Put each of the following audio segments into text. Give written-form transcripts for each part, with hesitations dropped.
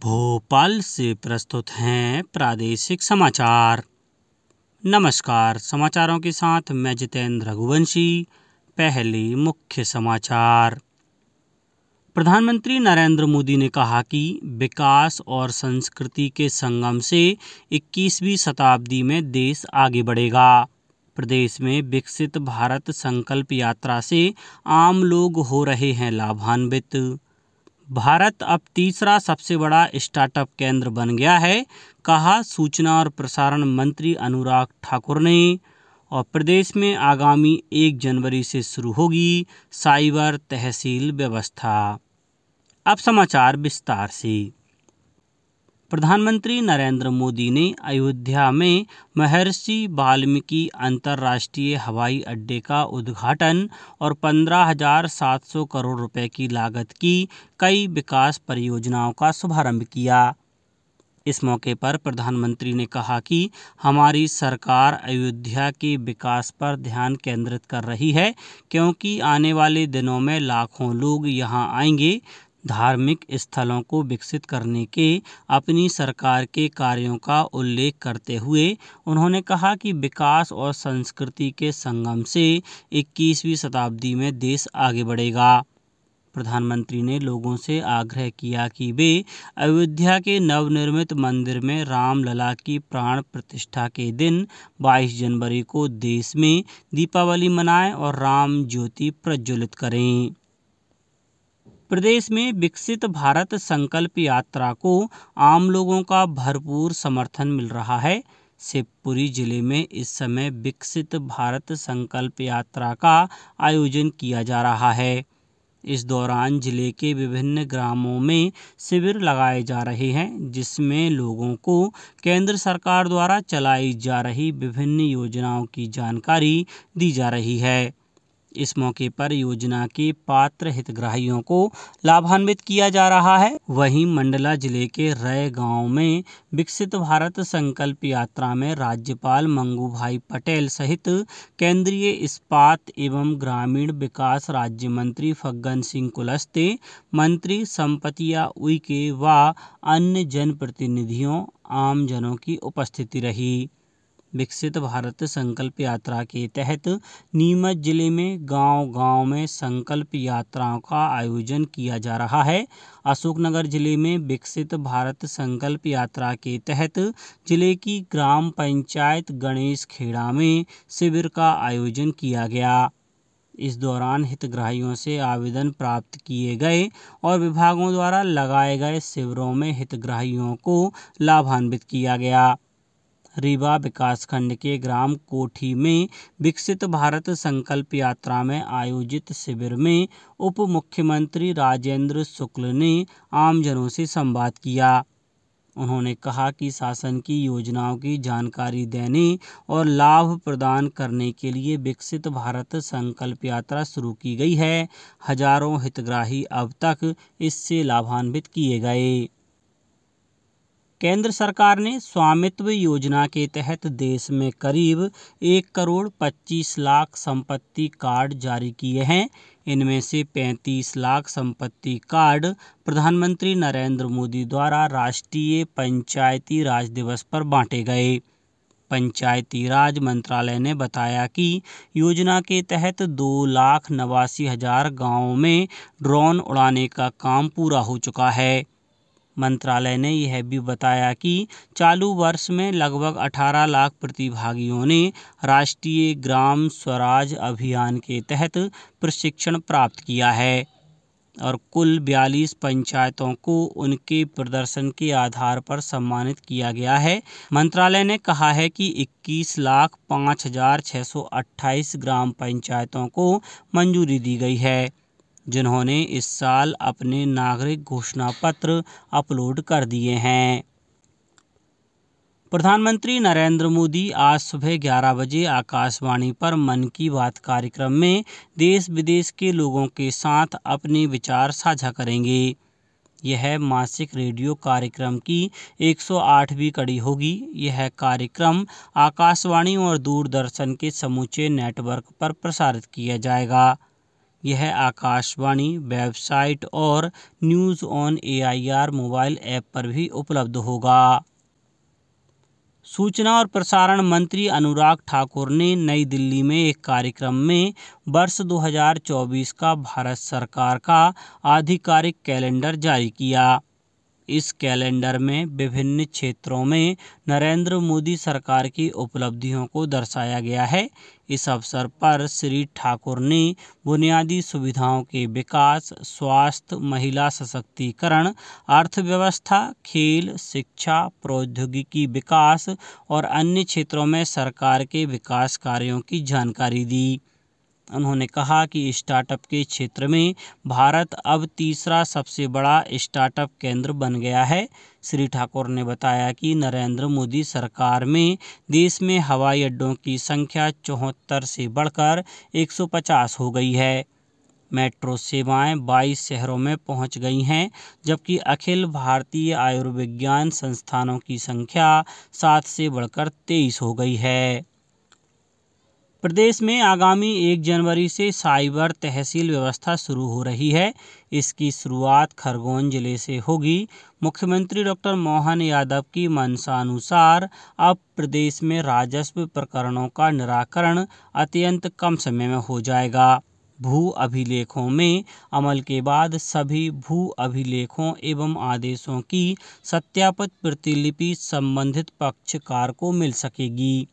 भोपाल से प्रस्तुत हैं प्रादेशिक समाचार। नमस्कार, समाचारों के साथ मैं जितेंद्र रघुवंशी। पहले मुख्य समाचार। प्रधानमंत्री नरेंद्र मोदी ने कहा कि विकास और संस्कृति के संगम से 21वीं शताब्दी में देश आगे बढ़ेगा। प्रदेश में विकसित भारत संकल्प यात्रा से आम लोग हो रहे हैं लाभान्वित। भारत अब तीसरा सबसे बड़ा स्टार्टअप केंद्र बन गया है, कहा सूचना और प्रसारण मंत्री अनुराग ठाकुर ने। और प्रदेश में आगामी 1 जनवरी से शुरू होगी साइबर तहसील व्यवस्था। अब समाचार विस्तार से। प्रधानमंत्री नरेंद्र मोदी ने अयोध्या में महर्षि वाल्मीकि अंतर्राष्ट्रीय हवाई अड्डे का उद्घाटन और 15,700 करोड़ रुपए की लागत की कई विकास परियोजनाओं का शुभारंभ किया। इस मौके पर प्रधानमंत्री ने कहा कि हमारी सरकार अयोध्या के विकास पर ध्यान केंद्रित कर रही है, क्योंकि आने वाले दिनों में लाखों लोग यहां आएंगे। धार्मिक स्थलों को विकसित करने के अपनी सरकार के कार्यों का उल्लेख करते हुए उन्होंने कहा कि विकास और संस्कृति के संगम से 21वीं शताब्दी में देश आगे बढ़ेगा। प्रधानमंत्री ने लोगों से आग्रह किया कि वे अयोध्या के नवनिर्मित मंदिर में रामलला की प्राण प्रतिष्ठा के दिन 22 जनवरी को देश में दीपावली मनाएं और राम ज्योति प्रज्वलित करें। प्रदेश में विकसित भारत संकल्प यात्रा को आम लोगों का भरपूर समर्थन मिल रहा है। शिवपुरी जिले में इस समय विकसित भारत संकल्प यात्रा का आयोजन किया जा रहा है। इस दौरान जिले के विभिन्न ग्रामों में शिविर लगाए जा रहे हैं, जिसमें लोगों को केंद्र सरकार द्वारा चलाई जा रही विभिन्न योजनाओं की जानकारी दी जा रही है। इस मौके पर योजना के पात्र हितग्राहियों को लाभान्वित किया जा रहा है। वहीं मंडला जिले के रय गांव में विकसित भारत संकल्प यात्रा में राज्यपाल मंगू भाई पटेल सहित केंद्रीय इस्पात एवं ग्रामीण विकास राज्य मंत्री फग्गन सिंह कुलस्ते, मंत्री संपतिया उइके व अन्य जनप्रतिनिधियों आमजनों की उपस्थिति रही। विकसित भारत संकल्प यात्रा के तहत नीमच जिले में गांव-गांव में संकल्प यात्राओं का आयोजन किया जा रहा है। अशोकनगर जिले में विकसित भारत संकल्प यात्रा के तहत जिले की ग्राम पंचायत गणेश खेड़ा में शिविर का आयोजन किया गया। इस दौरान हितग्राहियों से आवेदन प्राप्त किए गए और विभागों द्वारा लगाए गए शिविरों में हितग्राहियों को लाभान्वित किया गया। रीवा विकासखंड के ग्राम कोठी में विकसित भारत संकल्प यात्रा में आयोजित शिविर में उप मुख्यमंत्री राजेंद्र शुक्ल ने आमजनों से संवाद किया। उन्होंने कहा कि शासन की योजनाओं की जानकारी देने और लाभ प्रदान करने के लिए विकसित भारत संकल्प यात्रा शुरू की गई है। हजारों हितग्राही अब तक इससे लाभान्वित किए गए। केंद्र सरकार ने स्वामित्व योजना के तहत देश में करीब 1 करोड़ 25 लाख संपत्ति कार्ड जारी किए हैं। इनमें से 35 लाख संपत्ति कार्ड प्रधानमंत्री नरेंद्र मोदी द्वारा राष्ट्रीय पंचायती राज दिवस पर बांटे गए। पंचायती राज मंत्रालय ने बताया कि योजना के तहत 2,89,000 गाँवों में ड्रोन उड़ाने का काम पूरा हो चुका है। मंत्रालय ने यह भी बताया कि चालू वर्ष में लगभग 18 लाख प्रतिभागियों ने राष्ट्रीय ग्राम स्वराज अभियान के तहत प्रशिक्षण प्राप्त किया है और कुल 42 पंचायतों को उनके प्रदर्शन के आधार पर सम्मानित किया गया है। मंत्रालय ने कहा है कि 21,05,628 ग्राम पंचायतों को मंजूरी दी गई है, जिन्होंने इस साल अपने नागरिक घोषणा पत्र अपलोड कर दिए हैं। प्रधानमंत्री नरेंद्र मोदी आज सुबह 11 बजे आकाशवाणी पर मन की बात कार्यक्रम में देश विदेश के लोगों के साथ अपने विचार साझा करेंगे। यह मासिक रेडियो कार्यक्रम की 108वीं कड़ी होगी। यह कार्यक्रम आकाशवाणी और दूरदर्शन के समूचे नेटवर्क पर प्रसारित किया जाएगा। यह आकाशवाणी वेबसाइट और news on AIR mobile app पर भी उपलब्ध होगा। सूचना और प्रसारण मंत्री अनुराग ठाकुर ने नई दिल्ली में एक कार्यक्रम में वर्ष 2024 का भारत सरकार का आधिकारिक कैलेंडर जारी किया। इस कैलेंडर में विभिन्न क्षेत्रों में नरेंद्र मोदी सरकार की उपलब्धियों को दर्शाया गया है। इस अवसर पर श्री ठाकुर ने बुनियादी सुविधाओं के विकास, स्वास्थ्य, महिला सशक्तिकरण, अर्थव्यवस्था, खेल, शिक्षा, प्रौद्योगिकी विकास और अन्य क्षेत्रों में सरकार के विकास कार्यों की जानकारी दी। उन्होंने कहा कि स्टार्टअप के क्षेत्र में भारत अब तीसरा सबसे बड़ा स्टार्टअप केंद्र बन गया है। श्री ठाकुर ने बताया कि नरेंद्र मोदी सरकार में देश में हवाई अड्डों की संख्या 74 से बढ़कर 150 हो गई है। मेट्रो सेवाएं 22 शहरों में पहुंच गई हैं, जबकि अखिल भारतीय आयुर्विज्ञान संस्थानों की संख्या 7 से बढ़कर 23 हो गई है। प्रदेश में आगामी 1 जनवरी से साइबर तहसील व्यवस्था शुरू हो रही है। इसकी शुरुआत खरगोन जिले से होगी। मुख्यमंत्री डॉक्टर मोहन यादव की मंशानुसार अब प्रदेश में राजस्व प्रकरणों का निराकरण अत्यंत कम समय में हो जाएगा। भू अभिलेखों में अमल के बाद सभी भू अभिलेखों एवं आदेशों की सत्यापित प्रतिलिपि संबंधित पक्षकार को मिल सकेगी।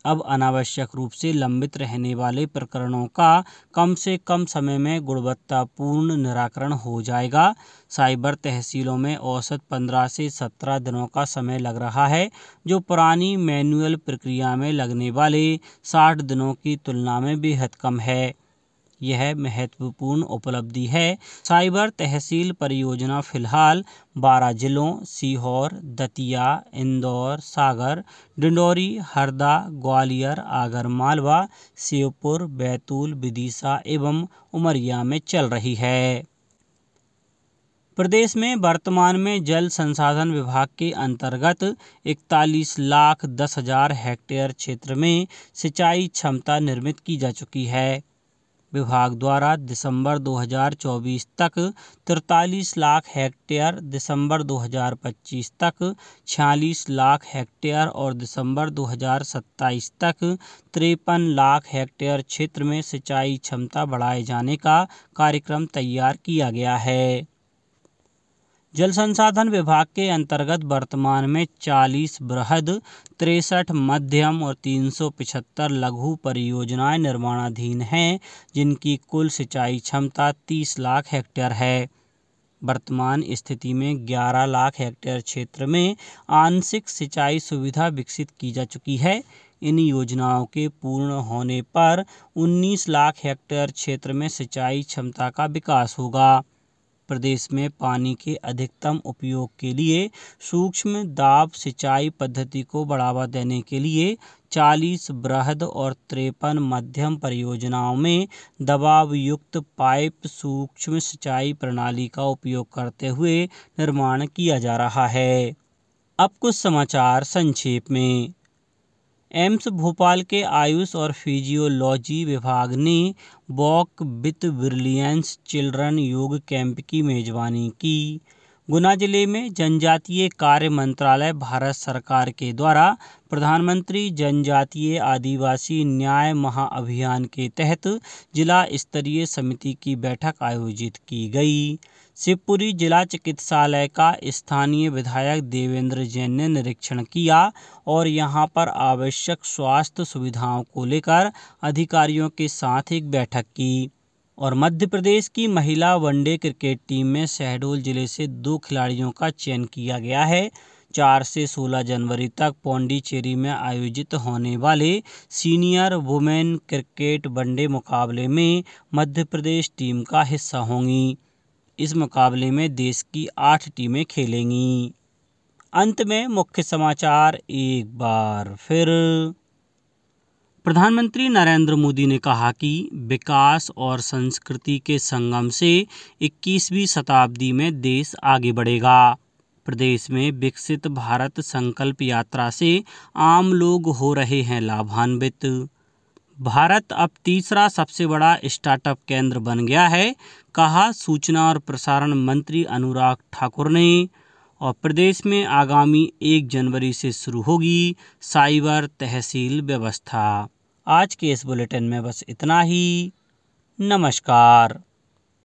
अब अनावश्यक रूप से लंबित रहने वाले प्रकरणों का कम से कम समय में गुणवत्तापूर्ण निराकरण हो जाएगा। साइबर तहसीलों में औसत 15 से 17 दिनों का समय लग रहा है, जो पुरानी मैनुअल प्रक्रिया में लगने वाले 60 दिनों की तुलना में बेहद कम है। यह महत्वपूर्ण उपलब्धि है। साइबर तहसील परियोजना फिलहाल 12 जिलों सीहोर, दतिया, इंदौर, सागर, डिंडौरी, हरदा, ग्वालियर, आगरमालवा, श्योपुर, बैतूल, विदिशा एवं उमरिया में चल रही है। प्रदेश में वर्तमान में जल संसाधन विभाग के अंतर्गत 41,10,000 हेक्टेयर क्षेत्र में सिंचाई क्षमता निर्मित की जा चुकी है। विभाग द्वारा दिसंबर 2024 तक 43 लाख हेक्टेयर, दिसंबर 2025 तक 46 लाख हेक्टेयर और दिसंबर 2027 तक 53 लाख हेक्टेयर क्षेत्र में सिंचाई क्षमता बढ़ाए जाने का कार्यक्रम तैयार किया गया है। जल संसाधन विभाग के अंतर्गत वर्तमान में 40 बृहद, 63 मध्यम और 375 लघु परियोजनाएं निर्माणाधीन हैं, जिनकी कुल सिंचाई क्षमता 30 लाख हेक्टेयर है। वर्तमान स्थिति में 11 लाख हेक्टेयर क्षेत्र में आंशिक सिंचाई सुविधा विकसित की जा चुकी है। इन योजनाओं के पूर्ण होने पर 19 लाख हेक्टेयर क्षेत्र में सिंचाई क्षमता का विकास होगा। प्रदेश में पानी के अधिकतम उपयोग के लिए सूक्ष्म दाब सिंचाई पद्धति को बढ़ावा देने के लिए 40 बृहद और 53 मध्यम परियोजनाओं में दबाव युक्त पाइप सूक्ष्म सिंचाई प्रणाली का उपयोग करते हुए निर्माण किया जा रहा है। अब कुछ समाचार संक्षेप में। एम्स भोपाल के आयुष और फिजियोलॉजी विभाग ने वॉक विथ ब्रिलियंस चिल्ड्रन योग कैंप की मेजबानी की। गुना जिले में जनजातीय कार्य मंत्रालय भारत सरकार के द्वारा प्रधानमंत्री जनजातीय आदिवासी न्याय महाअभियान के तहत जिला स्तरीय समिति की बैठक आयोजित की गई। शिवपुरी जिला चिकित्सालय का स्थानीय विधायक देवेंद्र जैन ने निरीक्षण किया और यहां पर आवश्यक स्वास्थ्य सुविधाओं को लेकर अधिकारियों के साथ एक बैठक की। और मध्य प्रदेश की महिला वनडे क्रिकेट टीम में शहडोल जिले से 2 खिलाड़ियों का चयन किया गया है। 4 से 16 जनवरी तक पौंडीचेरी में आयोजित होने वाले सीनियर वुमेन क्रिकेट वनडे मुकाबले में मध्य प्रदेश टीम का हिस्सा होंगी। इस मुकाबले में देश की 8 टीमें खेलेंगी। अंत में मुख्य समाचार एक बार फिर। प्रधानमंत्री नरेंद्र मोदी ने कहा कि विकास और संस्कृति के संगम से 21वीं शताब्दी में देश आगे बढ़ेगा। प्रदेश में विकसित भारत संकल्प यात्रा से आम लोग हो रहे हैं लाभान्वित। भारत अब तीसरा सबसे बड़ा स्टार्टअप केंद्र बन गया है, कहा सूचना और प्रसारण मंत्री अनुराग ठाकुर ने। और प्रदेश में आगामी 1 जनवरी से शुरू होगी साइबर तहसील व्यवस्था। आज के इस बुलेटिन में बस इतना ही। नमस्कार।